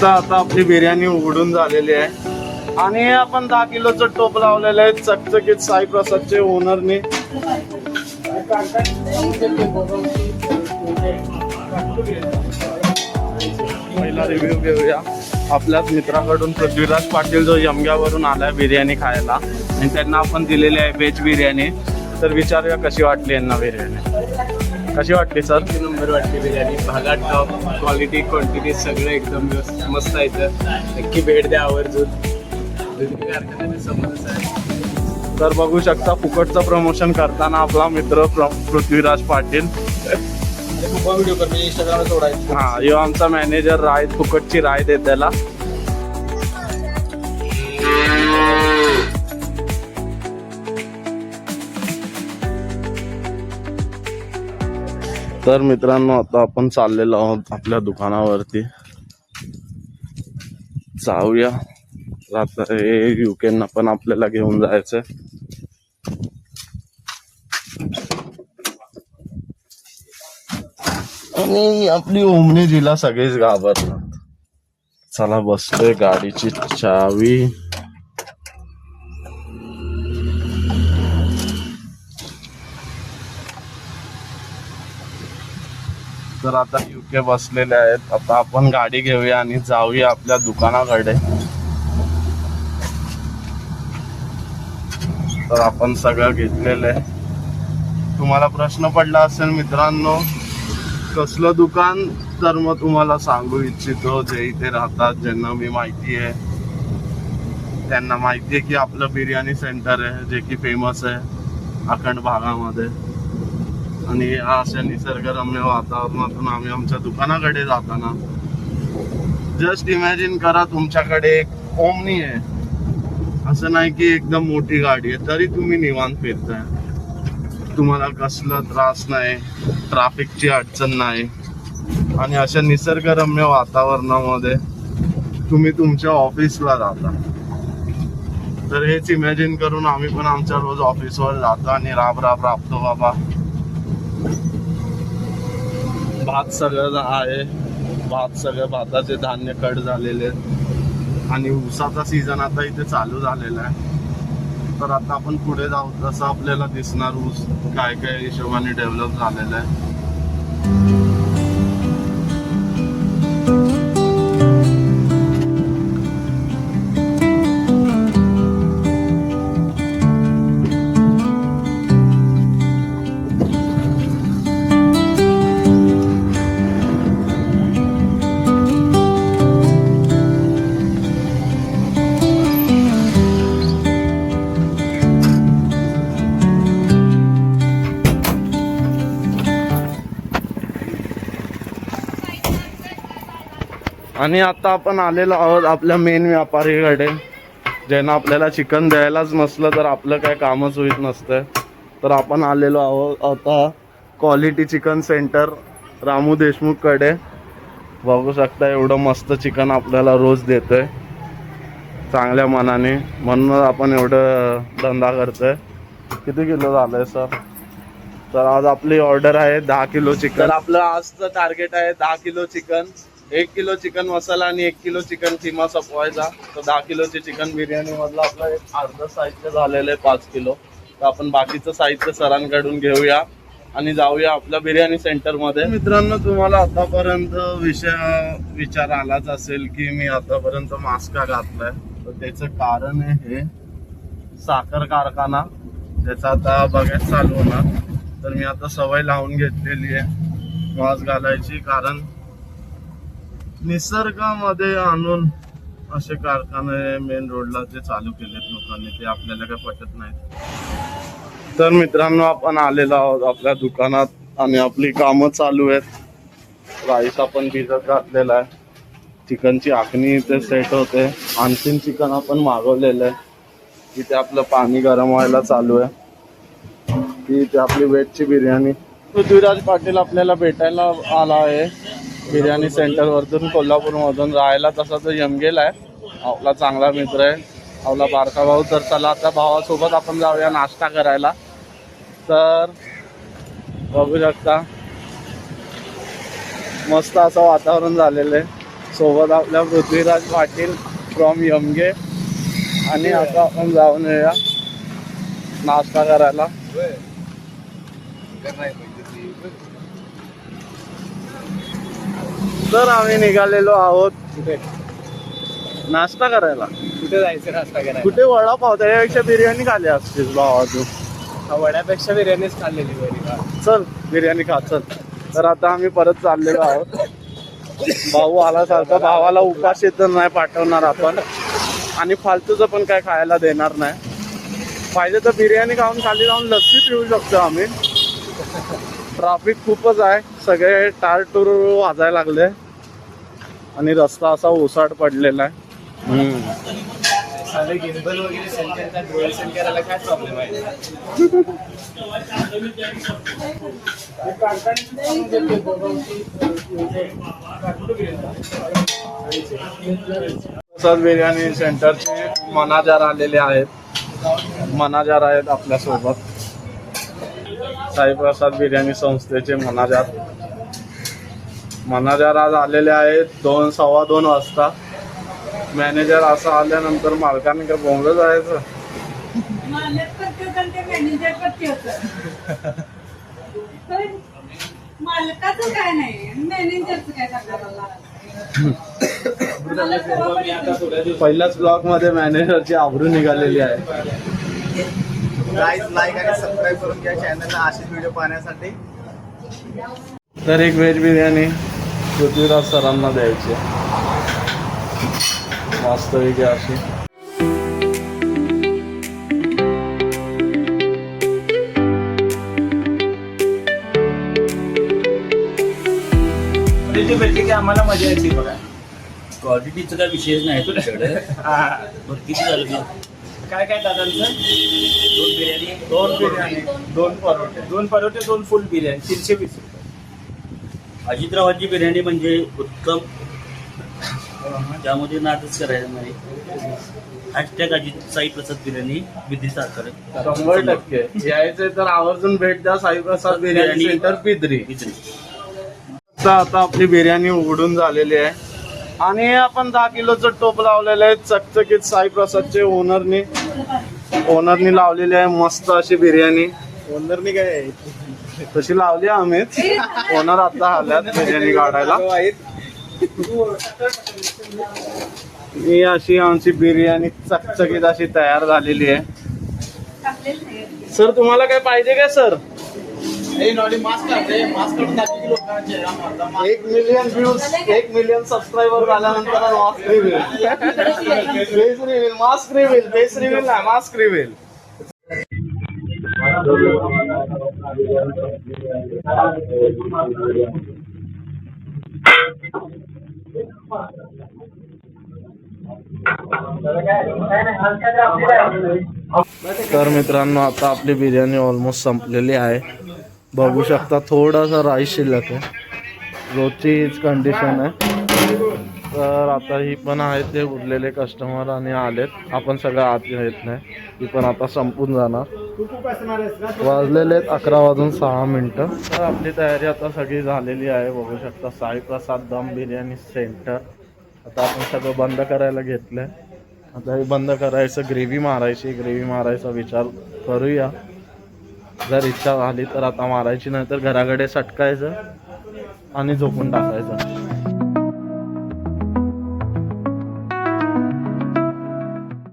आता आपली बिर्याणी उघडून झालेली आहे आणि आपण 10 किलोचं टोप लावलेलं आहे चकचकीत साई प्रसादचे ओनरने. पहिला रिव्ह्यू घेऊया आपल्याच मित्राकडून, पृथ्वीराज पाटील जो यमग्यावरून आलाय बिर्याणी खायला आणि त्यांना आपण दिलेली आहे व्हेज बिर्याणी. तर विचारूया कशी वाटली यांना बिर्याणी. कशी वाटली सर? नंबर वाटली बिर्याणी. भागात टॉप, क्वालिटी क्वांटिटी सगळं एकदम मस्त आहे. तर नक्की भेट द्या आवर्जून. कारखान्याचे समज आहे. तर बघू शकता फुकटचं प्रमोशन करताना आपला मित्र पृथ्वीराज पाटील. व्हिडिओ कर इंस्टाग्रामला सोडायचं. हा, यो आमचा मॅनेजर राय फुकटची राय देत त्याला. तर मित्रांनो आता आपण चाललेलो आहोत आपल्या दुकानावरती. जाऊया युकेना पण आपल्याला घेऊन जायचंय. आणि आपली ओमनी जिला सगळीच घाबरतात. चला बसतोय, गाडीची चावी. तर आता युके बसलेले आहेत. आता आपण गाडी घेऊया आणि जाऊया आपल्या दुकानाकडे. तर आपण सगळं घेतलेलं आहे. तुम्हाला प्रश्न पडला असेल मित्रांनो कसलं दुकान, तर मग तुम्हाला सांगू इच्छितो जे इथे राहतात ज्यांना मी माहिती आहे त्यांना माहिती आहे की आपलं बिर्याणी सेंटर आहे जे की फेमस आहे अखंड भागामध्ये. आणि अशा निसर्गरम्य वातावरणातून आम्ही आमच्या दुकानाकडे जाताना जस्ट इमॅजिन करा तुमच्याकडे एक ओमनी आहे. असं नाही की एकदम मोठी गाडी आहे तरी तुम्ही निवांत फिरताय. तुम्हाला कसला त्रास नाही, ट्रॅफिकची अडचण नाही आणि अशा निसर्गरम्य वातावरणामध्ये तुम्ही तुमच्या ऑफिसला जाता. तर हेच इमॅजिन करून आम्ही पण आमच्या रोज ऑफिसवर जातो आणि राबतो बाबा. भात सगळं आहे, भाताचे धान्य कट झालेले आणि ऊसाचा सीझन आता इथे चालू झालेला आहे. तर आता आपण पुढे जाऊ तसं आपल्याला दिसणार ऊस काय काय हिशोबाने डेव्हलप झालेला आहे. आणि आता आपण आलेलो आहोत आपल्या मेन व्यापारीकडे ज्यांना आपल्याला चिकन द्यायलाच नसलं तर आपलं काय कामच होत नसतं. तर आपण आलेलो आहोत आता क्वालिटी चिकन सेंटर रामू देशमुखकडे. बघू शकता एवढं मस्त चिकन आपल्याला रोज देतोय चांगल्या मनाने, म्हणून आपण एवढं धंदा करतोय. किती किलो झालंय सर? तर आज आपली ऑर्डर आहे 10 किलो चिकन. तर आपलं आजचं टार्गेट आहे 10 किलो चिकन, 1 किलो चिकन मसाला आणि 1 किलो चिकन किमा संपवायचा. तर 10 किलोची चिकन बिर्याणी मधलं आपलं एक अर्ध साहित्य झालेलं आहे 5 किलो. तर आपण बाकीचं साहित्य सरांकडून घेऊया आणि जाऊया आपल्या बिर्याणी सेंटर मध्ये. मित्रांनो तुम्हाला आतापर्यंत विचार आलाच असेल की मी आतापर्यंत मास्क का घातलाय. तर त्याचं कारण आहे हे साखर कारखाना त्याचा आता बघायला चालू होणार. तर मी आता सवय लावून घेतलेली आहे मास्क घालायची, कारण निसर्गामध्ये आणून असे कारखाने मेन रोडला जे चालू केलेत लोकांनी ते आपल्याला काय पटत नाही. तर मित्रांनो आपण आलेलो आहोत आपल्या दुकानात आणि आपली कामं चालू आहेत. राईस आपण भिजत घातलेला आहे, चिकनची आखणी इथे सेट होते, आणखीन चिकन आपण मागवलेलं आहे. इथे आपलं पाणी गरम व्हायला चालू आहे. इथे आपली व्हेजची बिर्याणी. पृथ्वीराज पाटील आपल्याला भेटायला आला आहे बिर्याणी सेंटरवरतून कोल्हापूरमधून. राहायला तसा तो यमगेला आहे, आपला चांगला मित्र आहे, आपला बारका भाऊ. तर चला आता भावासोबत आपण जाऊया नाश्ता करायला. तर बघू शकता मस्त असं वातावरण झालेलं आहे, सोबत आपल्या पृथ्वीराज पाटील फ्रॉम यमगे. आणि आता आपण जाऊन येऊया नाश्ता करायला. तर आम्ही निघालेलो आहोत कुठे नाश्ता करायला. कुठे जायचं नाश्ता करायला? कुठे वडापाव, त्याच्यापेक्षा बिर्याणी खाली असतेस भावा तू. वड्यापेक्षा बिर्याणीच खाल्लेली बरी का? चल बिर्याणी खा चल. तर आता आम्ही परत चाललेलो आहोत. भाऊ आला सारखा, भावाला उपाशी तर नाही पाठवणार आपण आणि फालतूचं पण काय खायला देणार नाही. पाहिजे तर बिर्याणी खाऊन खाली जाऊन लस्सी पिऊ शकतो आम्ही. ट्रॅफिक खूपच आहे, सगळे टार टूर वाजायला लागले आणि रस्ता असा ओसाड पडलेला आहे. साधे गिम्बल वगैरे सेल करतात, डोळे सेल करायला काय प्रॉब्लेम आहे? प्रसाद बिर्याणी सेंटरचे मनाजार आलेले आहेत. मनाजार आहेत आपल्यासोबत. साईप्रसाद बिर्याणी संस्थेचे मनाजार आज आलेले आहेत 2-2:15 वाजता. मॅनेजर असं आल्यानंतर मालकाने काय बोंबलं जायचं. मालकाचं काय नाही, मॅनेजरचं काय सांगायला. पहिल्याच ब्लॉग मध्ये मॅनेजरची आबरू निघालेली आहे. गाईज लाईक आणि सबस्क्राईब करून घ्या चॅनलला असेच व्हिडिओ पाहण्यासाठी. तर एक व्हेज बिर्याणी पृथ्वीराज सरांना द्यायची वास्तविक अशी. भेटली की आम्हाला मजा येते बघा. क्वालिटीचा काय विषयच नाही तुमच्याकडे. बरं किती झालं की? काय काय दादांचं? 2 बिर्याणी, 2 बिर्याणी, 2 परोठे. 2 परोठे, 2 फुल बिर्याणी, 320 रुपये. अजितरावांची बिर्याणी म्हणजे उत्तम, त्यामध्ये नादच करायचं नाही. हॅशटॅग अजित साई प्रसाद बिर्याणी विधी साखर. 100% यायचंय तर आवर्जून भेट द्या साईप्रसाद बिर्याणी सेंटर पिद्री. आता आपली बिर्याणी उघडून झालेली आहे आणि आपण 10 किलोचं टोप लावलेलं आहे. चकचकीत साईप्रसादचे ओनरनी लावलेली आहे मस्त अशी बिर्याणी. ओनरनी काय तशी लावली आम्हीच. ओनर आता आल्यात बिर्याणी काढायला. ही अशी आमची बिर्याणी चकचकीत अशी तयार झालेली आहे. सर तुम्हाला काय पाहिजे काय sir? 1 million views, 1 million subscriber झाल्यानंतर mask reveal, face reveal, mask reveal, face reveal नाही मास्क रिव्हील. तर मित्रांनो आता आपली बिर्याणी ऑलमोस्ट संपलेली आहे. बघू शकता थोडासा राईस शिल्लक आहे. रोजची हीच कंडिशन आहे. तर आता ही पण आहे ते उरलेले कस्टमर आणि आलेत. आपण सगळं आत येत नाही, ही पण आता संपून जाणार. वाजलेले आहेत 11:06. तर आपली तयारी आता सगळी झालेली आहे. बघू शकता साईप्रसाद दम बिर्याणी सेंटर. आता आपण सगळं बंद करायला घेतलंय. आता हे बंद करायचं, ग्रेव्ही मारायचा विचार करूया. जर इच्छा झाली तर आता मारायची, नाही तर घराकडे सटकायचं आणि झोपून टाकायचं.